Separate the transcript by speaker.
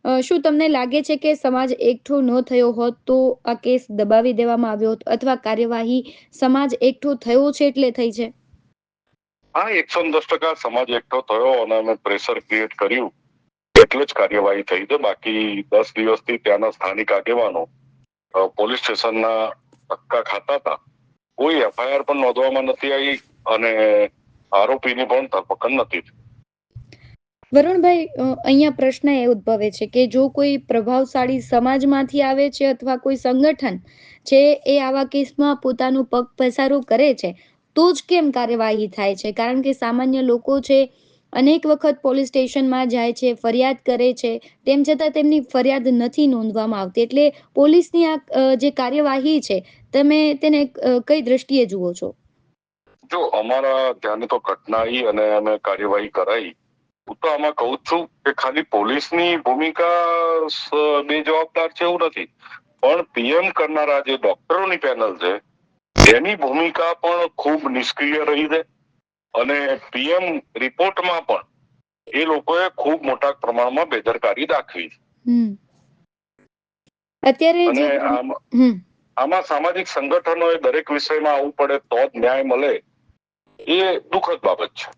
Speaker 1: શું તમને લાગે છે કે સમાજ એકઠો ન થયો હોત તો આ કેસ દબાવી દેવામાં આવ્યો હોત અથવા કાર્યવાહી સમાજ એકઠો થયો છે એટલે થઈ છે?
Speaker 2: હા, 110% સમાજ એકઠો થયો અને અમે પ્રેશર ક્રિએટ કર્યું એટલે જ કાર્યવાહી થઈ છે. બાકી 10 દિવસથી ત્યાંના સ્થાનિક આગેવાનો પોલીસ સ્ટેશનના ધક્કા ખાતા હતા. કોઈ એફઆઈઆર પણ નોંધવામાં નથી આવી અને આરોપીની પણ ધરપકડ નથી.
Speaker 1: વરુણભાઈ, અહીંયા પ્રશ્ન એ ઉદ્ભવે છે કે જો કોઈ પ્રભાવશાળી સમાજમાંથી આવે છે અથવા કોઈ સંગઠન છે એ આવા કેસમાં પોતાનું પગ પસારો કરે છે તો જ કેમ કાર્યવાહી થાય છે? કારણ કે સામાન્ય લોકો છે અનેક વખત પોલીસ સ્ટેશનમાં જાય છે, ફરિયાદ કરે છે, તેમ છતાં તેમની ફરિયાદ નથી નોંધવામાં આવતી. એટલે પોલીસની આ જે કાર્યવાહી છે તમે તેને કઈ દ્રષ્ટિએ જુઓ છો?
Speaker 2: જો અમારા ધ્યાને તો ઘટના આવી અને અમે કાર્યવાહી કરાઈ. હું તો આમાં કહું છું કે ખાલી પોલીસની ભૂમિકા બેજવાબદાર છે એવું નથી, પણ પીએમ કરનારા જે ડોક્ટરોની પેનલ છે એની ભૂમિકા પણ ખૂબ નિષ્ક્રિય રહી છે અને પીએમ રિપોર્ટમાં પણ એ લોકોએ ખૂબ મોટા પ્રમાણમાં બેદરકારી દાખવી.
Speaker 1: અત્યારે
Speaker 2: અને
Speaker 1: જે
Speaker 2: આમાં સામાજિક સંગઠનોએ દરેક વિષયમાં આવવું પડે તો જ ન્યાય મળે, એ દુઃખદ બાબત છે.